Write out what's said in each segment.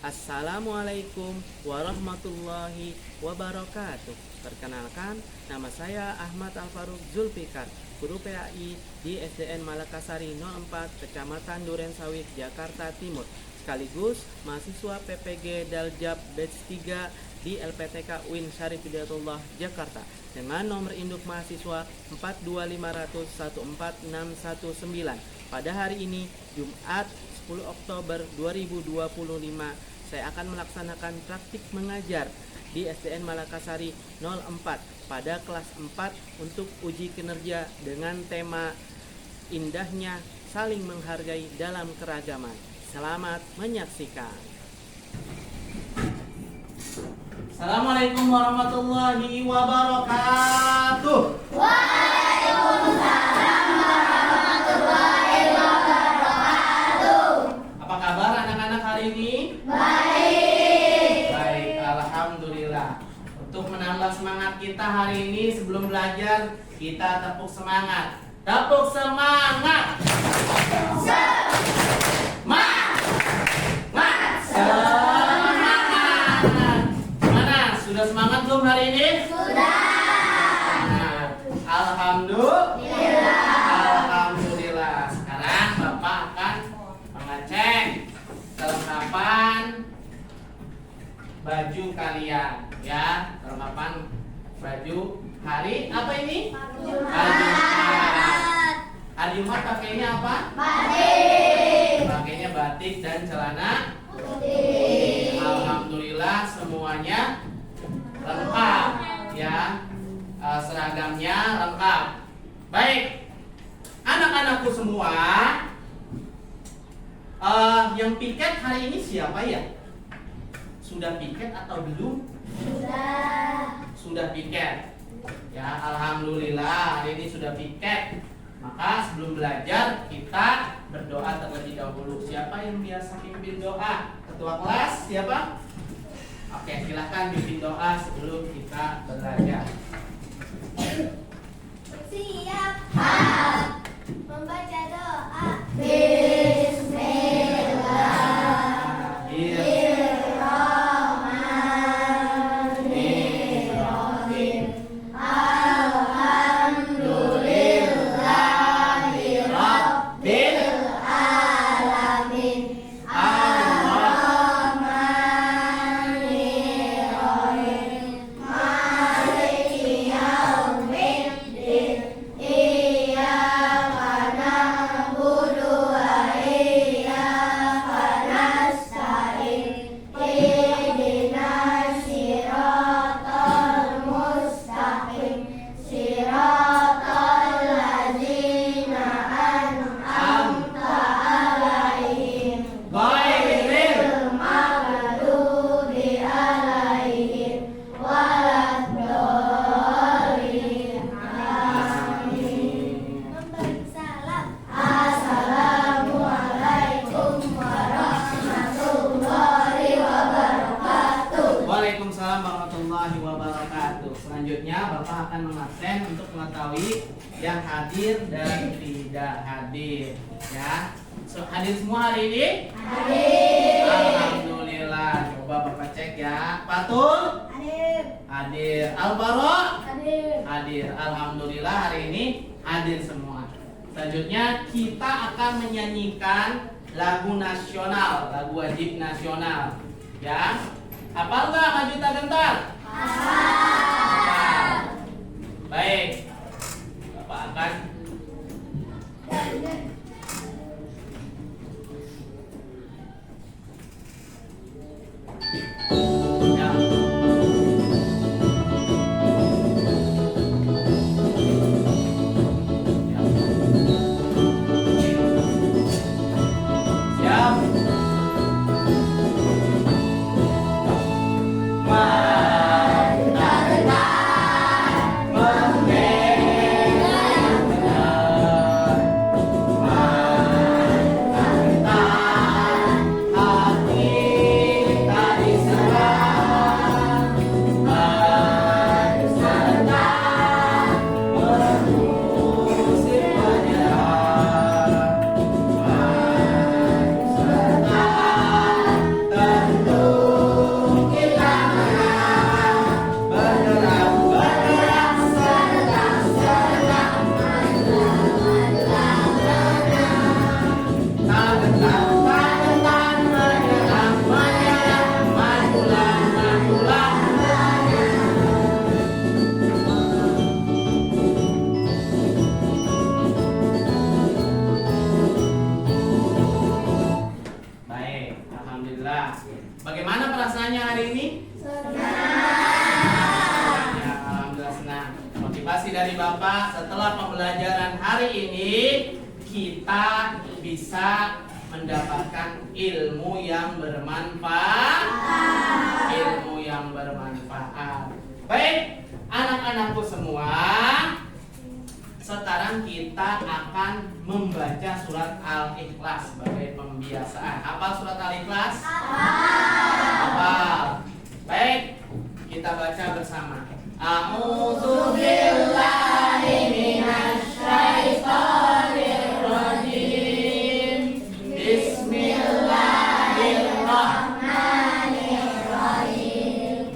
Assalamualaikum warahmatullahi wabarakatuh. Perkenalkan, nama saya Ahmad Al-Faruq Zulfikar, guru PAI di SDN Malakasari 04, Kecamatan Durensawit, Jakarta Timur, sekaligus mahasiswa PPG Daljab Batch 3 di LPTK UIN Syarif Hidayatullah Jakarta dengan nomor induk mahasiswa 425014619. Pada hari ini, Jumat 10 Oktober 2025, saya akan melaksanakan praktik mengajar di SDN Malakasari 04 pada kelas 4 untuk uji kinerja dengan tema Indahnya Saling Menghargai Dalam Keragaman. Selamat menyaksikan. Assalamualaikum warahmatullahi wabarakatuh. Waalaikumsalam warahmatullahi wabarakatuh. Apa kabar anak-anak hari ini? Baik. Baik, alhamdulillah. Untuk menambah semangat kita hari ini sebelum belajar, kita tepuk semangat. Tepuk semangat. Semangat. Mana? Sudah semangat belum hari ini? Sudah. Alhamdulillah. Sekarang Bapak akan mengecek kelengkapan baju kalian, ya. Kelengkapan baju hari apa ini? Hari Jumat. Hari Jumat pakainya apa? Batik. Pakainya batik dan celana Putih. Alhamdulillah semuanya lengkap, ya. Seragamnya lengkap. Baik, anak-anakku semua, yang piket hari ini siapa ya? Sudah piket atau belum? Sudah piket. Ya, alhamdulillah hari ini sudah piket. Maka sebelum belajar kita berdoa terlebih dahulu. Siapa yang biasa pimpin doa? Ketua kelas siapa? Oke, silahkan pimpin doa sebelum kita belajar. Siap. Membaca doa. Bismillahirrahmanirrahim. Alhamdulillahirabbil alamin. Arrahmanirrahim. Maliki yaumiddin. Iyyaka na'budu wa iyyaka nasta'in. Ihdinas siratal mustaqim. Siratal ladzina an'amta 'alaihim ghairil maghdubi 'alaihim waladdallin. Amin. Memberi salam. Assalamualaikum warahmatullahi wabarakatuh. Waalaikumsalam warahmatullahi wabarakatuh. Selanjutnya Bapak akan mengabsen untuk mengetahui yang hadir dan tidak hadir, ya. Hadir semua hari ini? Hadir. Alhamdulillah. Coba Bapak cek ya. Patul? Hadir. Hadir. Albaro? Hadir. Hadir. Alhamdulillah hari ini hadir semua. Selanjutnya kita akan menyanyikan lagu nasional, lagu wajib nasional, ya. Hafal nggak Maju Tak Gentar? Hafal. Baik. Bapak akan ya. Siap. Mari kita Alhamdulillah. Bagaimana perasaannya hari ini? Ya, alhamdulillah senang. Motivasi dari Bapak setelah pembelajaran hari ini kita bisa mendapatkan ilmu yang bermanfaat. Ilmu yang bermanfaat. Baik, anak-anakku semua, sekarang kita akan membaca surat Al-Ikhlas sebagai pembiasaan. Hafal surat Al-Ikhlas? Hafal. Baik, kita baca bersama. A'udzu billahi minasy syaithanir rajim. Bismillahirrahmanirrahim.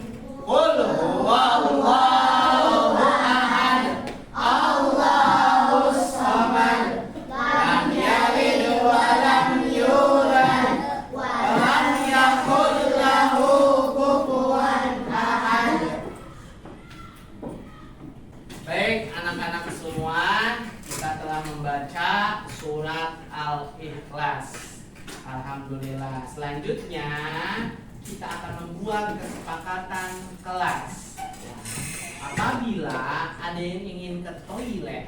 Qul huwallahu ahad, Allahus samad, lam yalid wa lam yulad, wa lam yakul lahu kufuwan ahad. Baik, anak-anak semua, kita telah membaca surat Al-Ikhlas. Alhamdulillah. Selanjutnya kita akan membuat kesepakatan kelas. Apabila ada yang ingin ke toilet,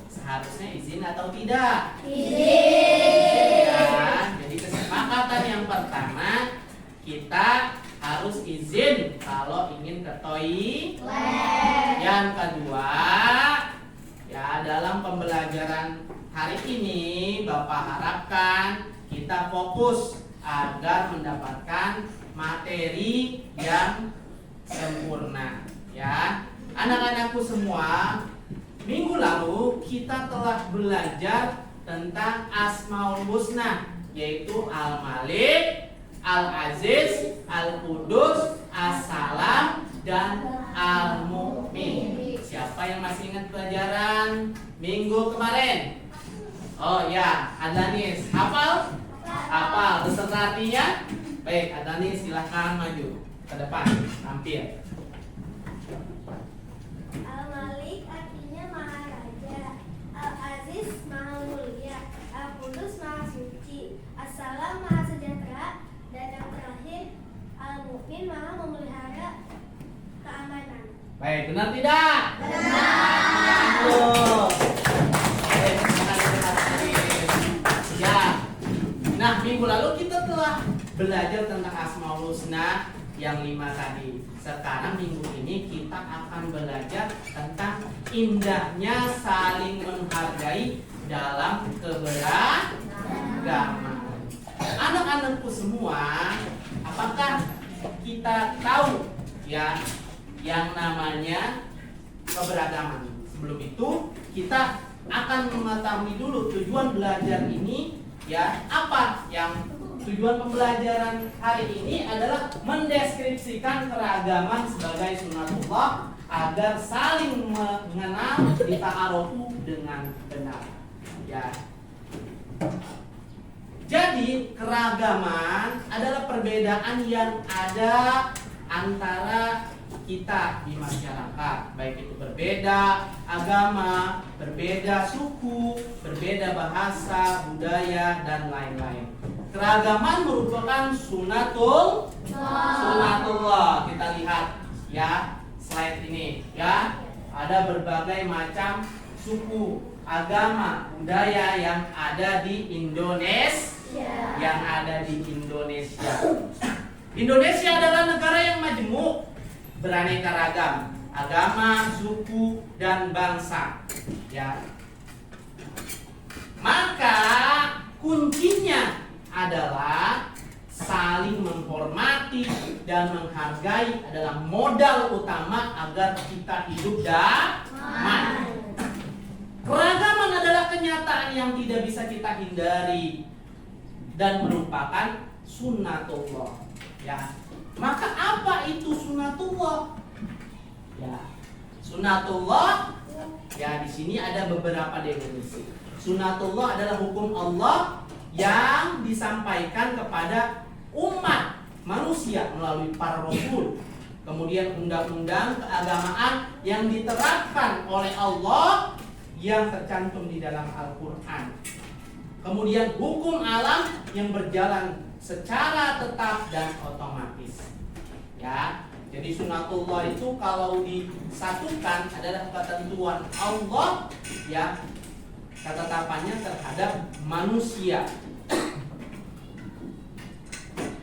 seharusnya izin atau tidak? Izin. Ya, jadi kesepakatan yang pertama, kita harus izin kalau ingin ke toilet. Yang kedua, ya, dalam pembelajaran hari ini Bapak harapkan kita fokus agar mendapatkan materi yang sempurna, ya. Anak-anakku semua, minggu lalu kita telah belajar tentang Asmaul Husna, yaitu Al-Malik, Al-Aziz, Al-Qudus, As-Salam, dan Al-Mu'min. Siapa yang masih ingat pelajaran minggu kemarin? Oh ya, Adanis, hafal? Hafal, beserta artinya? Baik, Adanis silahkan maju ke depan, tampil. Al-Malik artinya Maha Raja, Al-Aziz Maha Mulia, Al-Qudus Maha Suci, As-Salam Maha Sejahtera, dan yang terakhir Al-Mu'min Maha Memelihara keamanan. Baik, benar tidak? Benar. Ya. Nah, minggu lalu kita telah belajar tentang Asmaul Husna yang 5 tadi. Sekarang minggu ini kita akan belajar tentang indahnya saling menghargai dalam keberagaman. Anak-anakku semua, apakah kita tahu ya yang namanya keberagaman? Sebelum itu kita akan mengetahui dulu tujuan belajar ini, ya. Apa yang tujuan pembelajaran hari ini adalah mendeskripsikan keragaman sebagai sunatullah agar saling mengenal dita'arofu dengan benar, ya. Jadi keragaman adalah perbedaan yang ada antara kita di masyarakat, baik itu berbeda agama, berbeda suku, berbeda bahasa, budaya, dan lain-lain. Keragaman merupakan sunatullah. Kita lihat ya slide ini, ya. Ada berbagai macam suku, agama, budaya yang ada di Indonesia. Indonesia adalah negara yang majemuk, beraneka ragam, agama, suku, dan bangsa, ya. Maka kuncinya adalah saling menghormati dan menghargai adalah modal utama agar kita hidup damai. Keragaman adalah kenyataan yang tidak bisa kita hindari dan merupakan sunnatullah, ya. Maka apa itu sunnatullah? Ya, sunnatullah, ya, di sini ada beberapa definisi. Sunnatullah adalah hukum Allah yang disampaikan kepada umat manusia melalui para rasul. Kemudian undang-undang keagamaan yang diterapkan oleh Allah yang tercantum di dalam Al-Quran. Kemudian hukum alam yang berjalan secara tetap dan otomatis. Ya, jadi sunatullah itu kalau disatukan adalah ketentuan Allah, ya, ketetapannya terhadap manusia.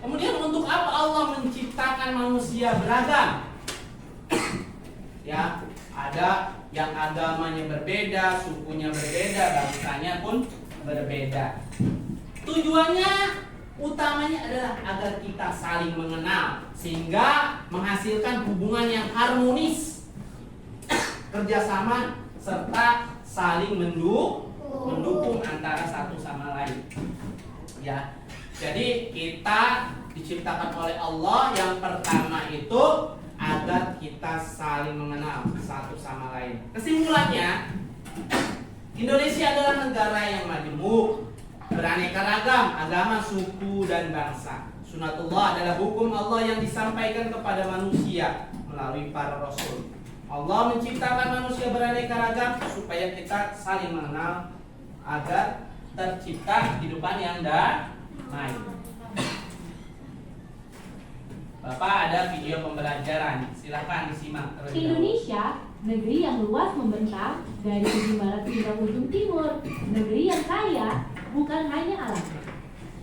Kemudian untuk apa Allah menciptakan manusia beragam? Ya, ada yang agamanya berbeda, sukunya berbeda, bangsanya pun berbeda. Tujuannya utamanya adalah agar kita saling mengenal sehingga menghasilkan hubungan yang harmonis, kerjasama serta saling mendukung antara satu sama lain. Ya, jadi kita diciptakan oleh Allah yang pertama itu agar kita saling mengenal satu sama lain. Kesimpulannya, Indonesia adalah negara yang majemuk, beraneka ragam agama, suku, dan bangsa. Sunatullah adalah hukum Allah yang disampaikan kepada manusia melalui para rasul. Allah menciptakan manusia beraneka ragam supaya kita saling mengenal agar tercipta kehidupan yang damai. Bapak ada video pembelajaran, silakan disimak terlebih dahulu. Indonesia, negeri yang luas membentang dari ujung barat hingga ujung timur, negeri yang kaya bukan hanya alam,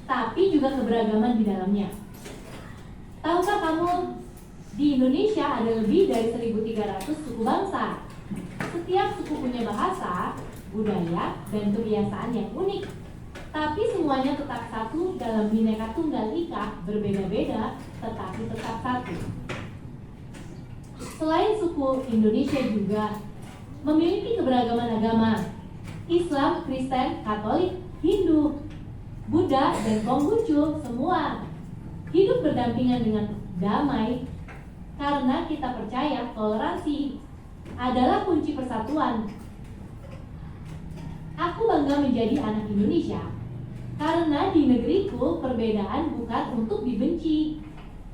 tapi juga keberagaman di dalamnya. Tahukah kamu, di Indonesia ada lebih dari 1.300 suku bangsa. Setiap suku punya bahasa, budaya, dan kebiasaan yang unik. Tapi semuanya tetap satu dalam Bhinneka Tunggal Ika, berbeda-beda tetapi tetap satu. Selain suku, Indonesia juga memiliki keberagaman agama: Islam, Kristen, Katolik, Hindu, Buddha, dan Konghucu, semua hidup berdampingan dengan damai karena kita percaya toleransi adalah kunci persatuan. Aku bangga menjadi anak Indonesia karena di negeriku perbedaan bukan untuk dibenci,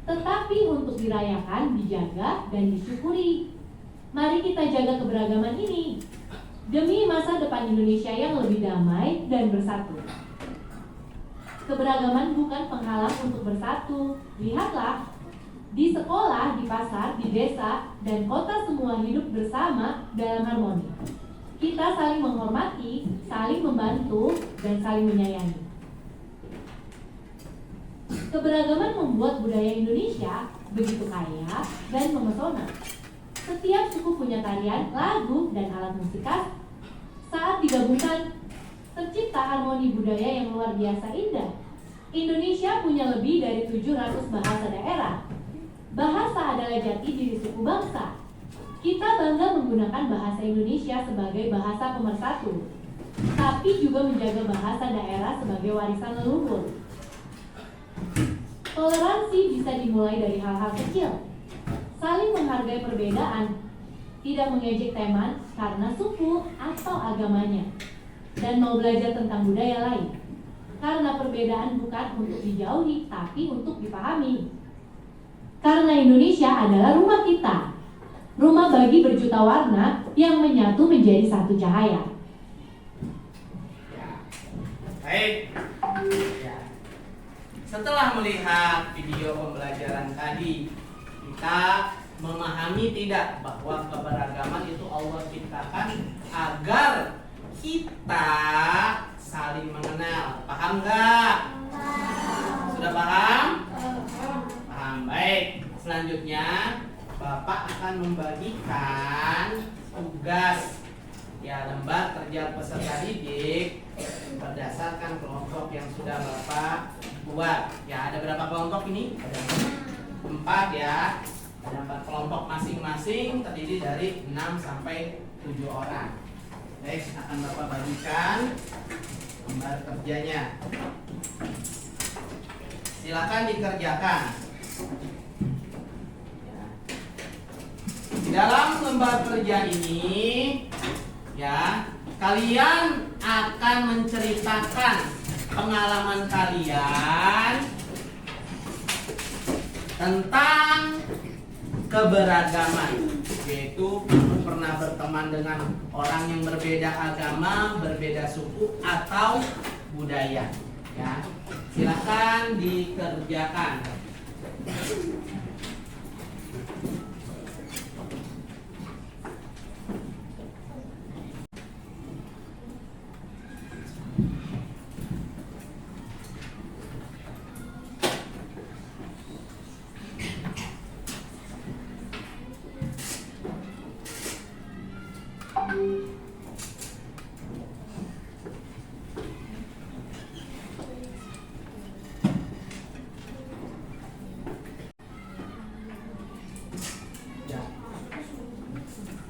tetapi untuk dirayakan, dijaga, dan disyukuri. Mari kita jaga keberagaman ini demi masa depan Indonesia yang lebih damai dan bersatu. Keberagaman bukan penghalang untuk bersatu. Lihatlah, di sekolah, di pasar, di desa, dan kota semua hidup bersama dalam harmoni. Kita saling menghormati, saling membantu, dan saling menyayangi. Keberagaman membuat budaya Indonesia begitu kaya dan memesona. Setiap suku punya tarian, lagu, dan alat musik khas. Saat digabungkan, tercipta harmoni budaya yang luar biasa indah. Indonesia punya lebih dari 700 bahasa daerah. Bahasa adalah jati diri suku bangsa. Kita bangga menggunakan bahasa Indonesia sebagai bahasa pemersatu, tapi juga menjaga bahasa daerah sebagai warisan leluhur. Toleransi bisa dimulai dari hal-hal kecil. Saling menghargai perbedaan, tidak mengejek teman karena suku atau agamanya, dan mau belajar tentang budaya lain. Karena perbedaan bukan untuk dijauhi, tapi untuk dipahami. Karena Indonesia adalah rumah kita, rumah bagi berjuta warna yang menyatu menjadi satu cahaya. Ya. Baik. Ya. Setelah melihat video pembelajaran tadi, kita memahami tidak bahwa keberagaman itu Allah ciptakan agar kita saling mengenal. Paham nggak? Sudah paham? Paham. Baik. Selanjutnya Bapak akan membagikan tugas, ya, lembar kerja peserta didik berdasarkan kelompok yang sudah Bapak buat. Ya, ada berapa kelompok ini? Ada 4 ya. Ada 4 kelompok masing-masing terdiri dari 6 sampai 7 orang. Baik, akan Bapak bagikan lembar kerjanya. Silakan dikerjakan. Ya. Di dalam lembar kerja ini, ya, kalian akan menceritakan pengalaman kalian tentang keberagaman, yaitu kamu pernah berteman dengan orang yang berbeda agama, berbeda suku atau budaya, ya. Silakan dikerjakan.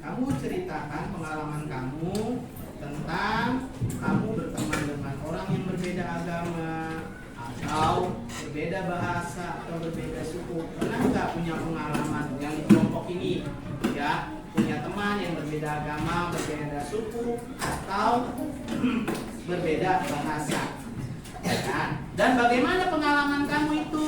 Kamu ceritakan pengalaman kamu tentang kamu berteman dengan orang yang berbeda agama atau berbeda bahasa atau berbeda suku. Pernah nggak punya pengalaman yang di kelompok ini, ya, punya teman yang berbeda agama, berbeda suku atau berbeda bahasa, ya? Dan bagaimana pengalaman kamu itu?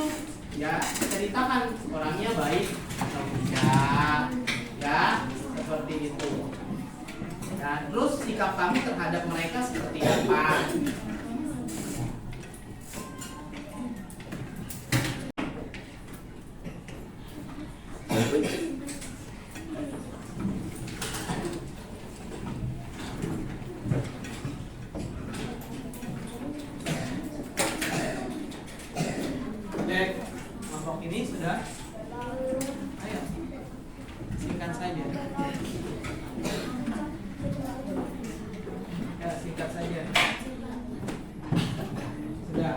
Ya, ceritakan orangnya baik atau tidak, ya. Seperti itu. Dan terus sikap kamu terhadap mereka seperti apa? Dek, kelompok ini sudah? Ayo, singkat saja. Ya, singkat saja. Sudah.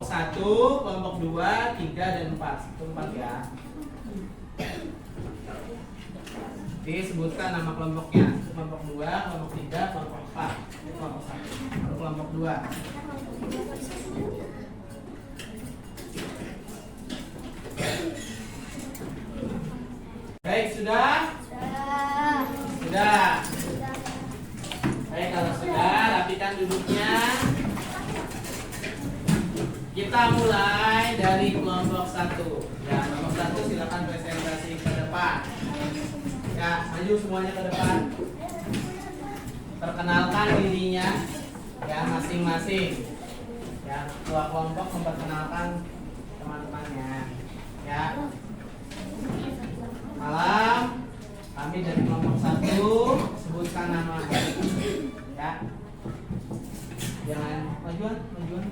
Satu, kelompok 2, 3, dan 4. Itu 4 ya. Disebutkan nama kelompoknya. Kelompok 2, kelompok 3, kelompok 4. Kelompok 1. Kelompok 2. Baik, sudah? Sudah. Baik, kalau sudah, rapikan duduknya. Kita mulai dari kelompok 1. Ya, kelompok 1 silakan presentasi ke depan. Ya, maju semuanya ke depan. Perkenalkan dirinya, ya, masing-masing. Ya, ketua kelompok memperkenalkan teman-temannya. Ya. Malam, kami dari kelompok 1 sebutkan nama. Ya. Jangan majuan, jangan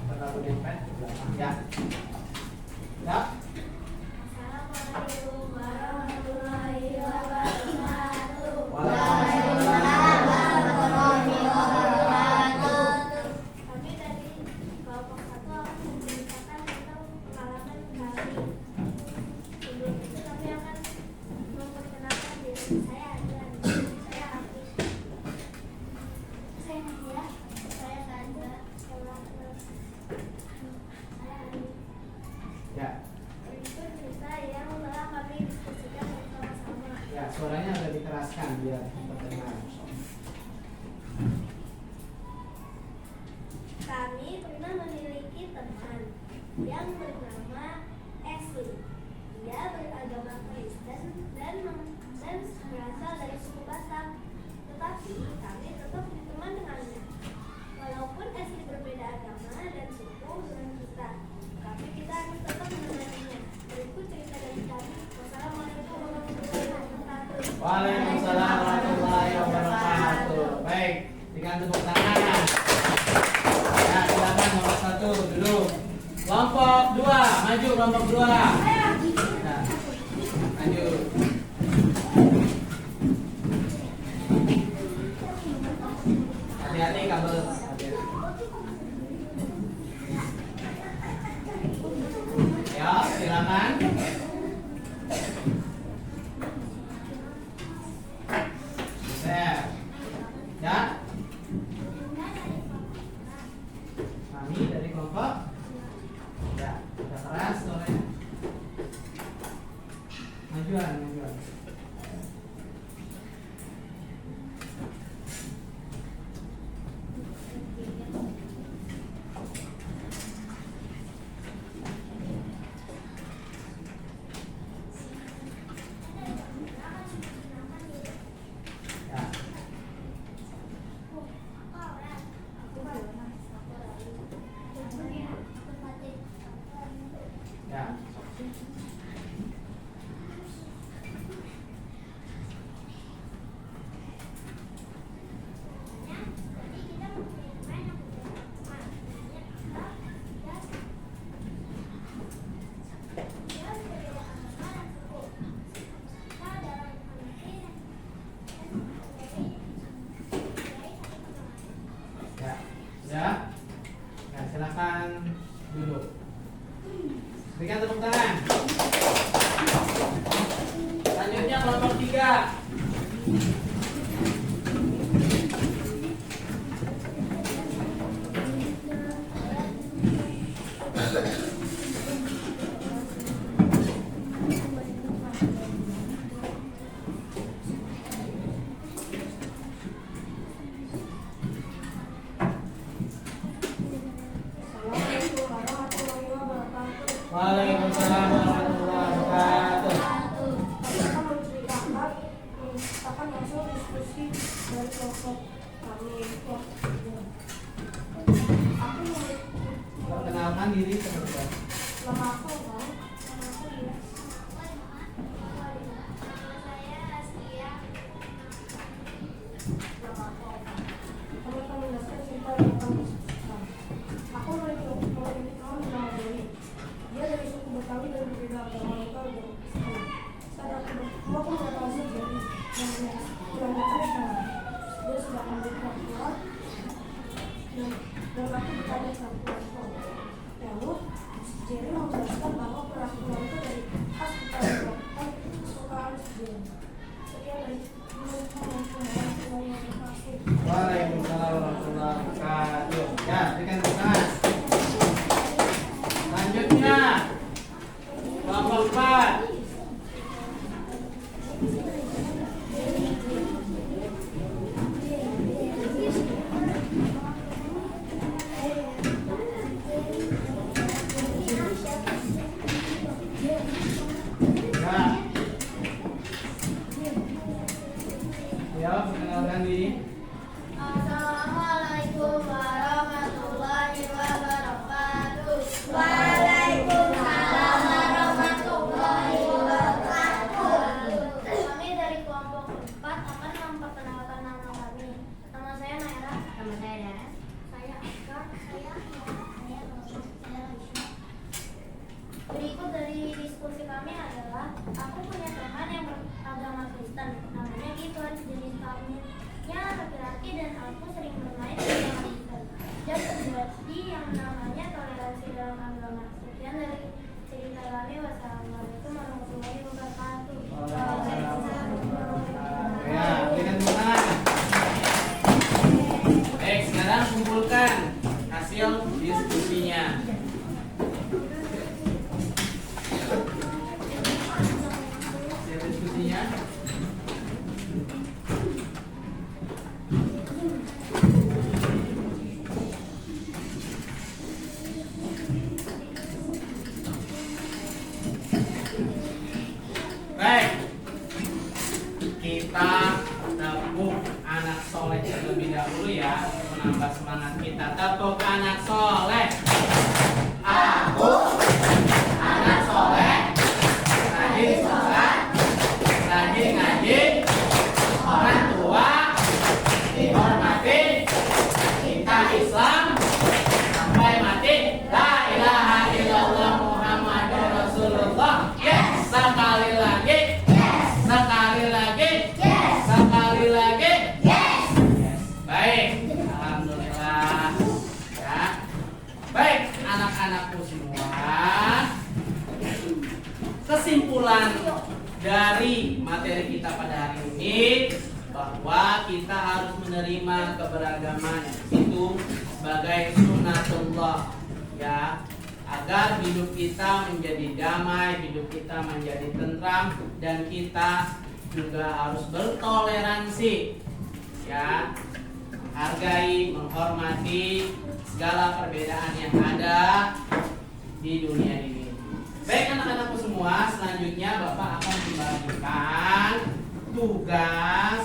terlalu dempet ke belakang. Ya. Ya. Assalamualaikum warahmatullahi wabarakatuh. Waalaikumsalam warahmatullahi wabarakatuh. Kami dari kelompok 1 akan menceritakan tentang pengalaman kami. Sebelum itu kami akan memperkenalkan diri. Saya Adrian. Saya Hafiz. Saya Nadia. Saya Sandra. Saya Ali. Ya. Berikut cerita yang telah kami diskusikan bersama-sama. Ya, suaranya agak dikeraskan biar terdengar. Kami pernah memiliki teman yang bernama Ashley. Dia beragama Kristen dan berasal dari suku Batak. Tetapi kami tetap berteman dengannya. Walaupun Ashley berbeda agama dan suku dengan kita, tapi kita harus tetap mengenalinya. Berikut cerita dari kami. Wassalamualaikum warahmatullahi wabarakatuh. Waalaikumsalam warahmatullahi wabarakatuh. Baik, dengan tepuk tangan. Ya, silakan nomor 1 duduk. Kelompok 2, maju kelompok 2. Ya, maju. Hati-hati kabel. Ya, silakan. Set. Ya. Kami dari kelompok. Ya, udah keras soalnya. 3. Waalaikumsalam warahmatullahi wabarakatuh. Kita menceritakan akan hasil diskusi dari kelompok kami. Aku Perkenalkan diri teman-teman. nama aku kan, teman-teman dasar cinta yang kami suka. Aku memiliki kawan bernama Dewi. Dia dari suku Betawi dan berbeda agama lokal dan Kristen. Saat aku bertemu, aku mengetahui Jerry yang bercerita. Dia sudah menjadi kuat dan aku bertanya sama aku. Lalu Jerry menjelaskan bahwa perlakuan itu dari khas Betawi dan kesukaan Jerry. Sekian dari Waalaikumsalam warahmatullahi wabarakatuh. Ya, berikan tepuk tangan. Selanjutnya kelompok 4. Ya, perkenalkan diri. Assalamualaikum warahmatullahi wabarakatuh. Waalaikumsalam warahmatullahi wabarakatuh. Kami dari kelompok 4 akan memperkenalkan nama kami. Nama saya Naira. Nama saya Dara. Saya Aska. Saya Wisnu. Berikut dari diskusi kami adalah aku punya teman yang beragama Kristen. Namanya Gibran. Jenis kelaminnya laki-laki dan aku sering bermain bersama Kristen. Dan terjadi yang namanya toleransi dalam agama. Sekian dari cerita kami. Wassalamualaikum warahmatullahi wabarakatuh. Ya, berikan tepuk tangan. Baik, sekarang kumpulkan hasil diskusinya. Hasil diskusinya. Baik, kita tepuk anak soleh terlebih dahulu ya, menambah semangat kita. Tepuk anak soleh. Aku anak soleh, rajin sholat, rajin ngaji, orang tua dihormati, kita Islam sampai mati. La ilaha illallah Muhammadur Rasulullah. Yes, sekali lagi. Sekali lagi. Sekali lagi. Baik, alhamdulillah. Ya. Baik, anak-anakku semua. Kesimpulan dari materi kita pada hari ini bahwa kita harus menerima keberagaman itu sebagai sunnatullah, ya, agar hidup kita menjadi damai, hidup kita menjadi tentram, dan kita juga harus bertoleransi, ya, menghargai, menghormati segala perbedaan yang ada di dunia ini. Baik anak-anakku semua, selanjutnya Bapak akan membagikan tugas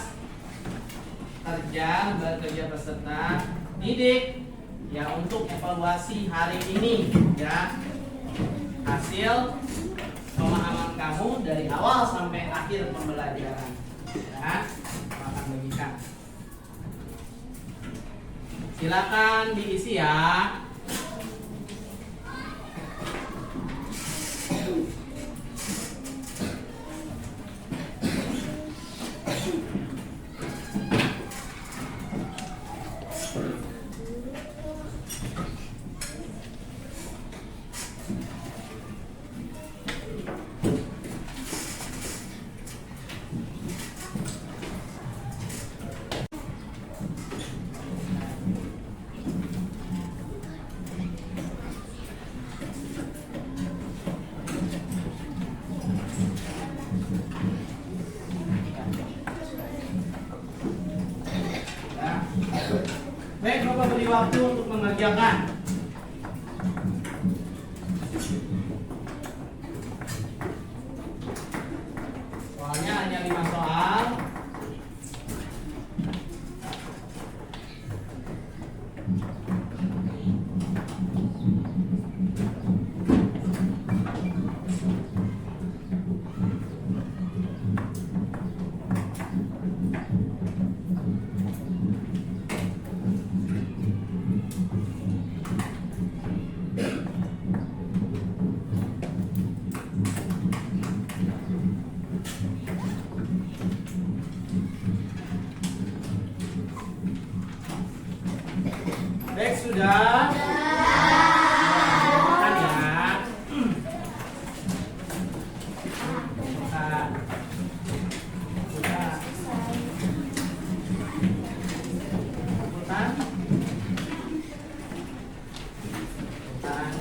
kerja peserta didik, ya, untuk evaluasi hari ini, ya, hasil pemahaman kamu dari awal sampai akhir pembelajaran, ya. Akan bagikan. Silakan diisi ya. Bapak beri waktu untuk mengerjakan. Soalnya hanya 5 soal. Baik, sudah. Makan ya. Makan. Sudah. Makan. Makan.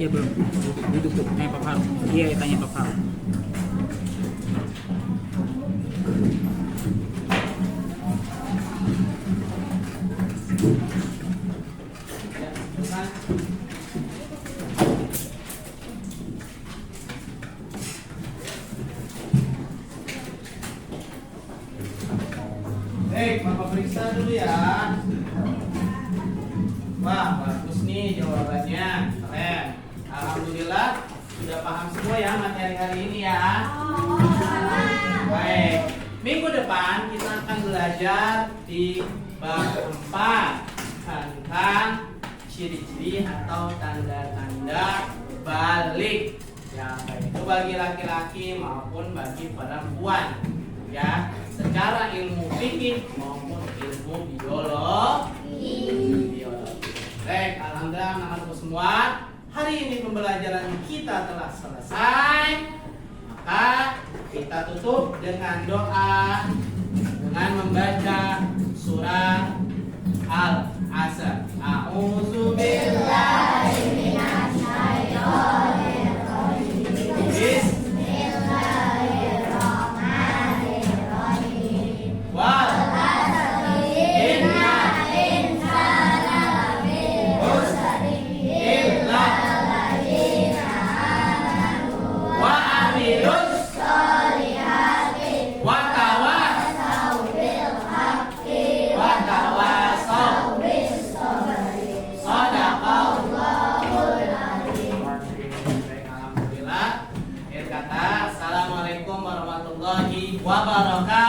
Iya belum. Duduk tuh, tanya Pak Faruk. Iya, tanya Pak Faruk. Ya, makan. Baik, Bapak periksa dulu ya. Wah, bagus nih jawabannya. Keren. Alhamdulillah sudah paham semua ya materi hari ini ya. Baik. Minggu depan kita akan belajar di bab 4 tentang ciri-ciri atau tanda-tanda balik. Ya, baik itu bagi laki-laki maupun bagi perempuan. Ya, secara ilmu fikih maupun ilmu biologi. Baik, alhamdulillah anak-anakku semua, hari ini pembelajaran kita telah selesai. Maka kita tutup dengan doa dengan membaca surah Al-Asr. A'udzubillahi minasyaitonir rajim. Bismillahirrahmanirrahim. Wal Assalamualaikum warahmatullahi wabarakatuh.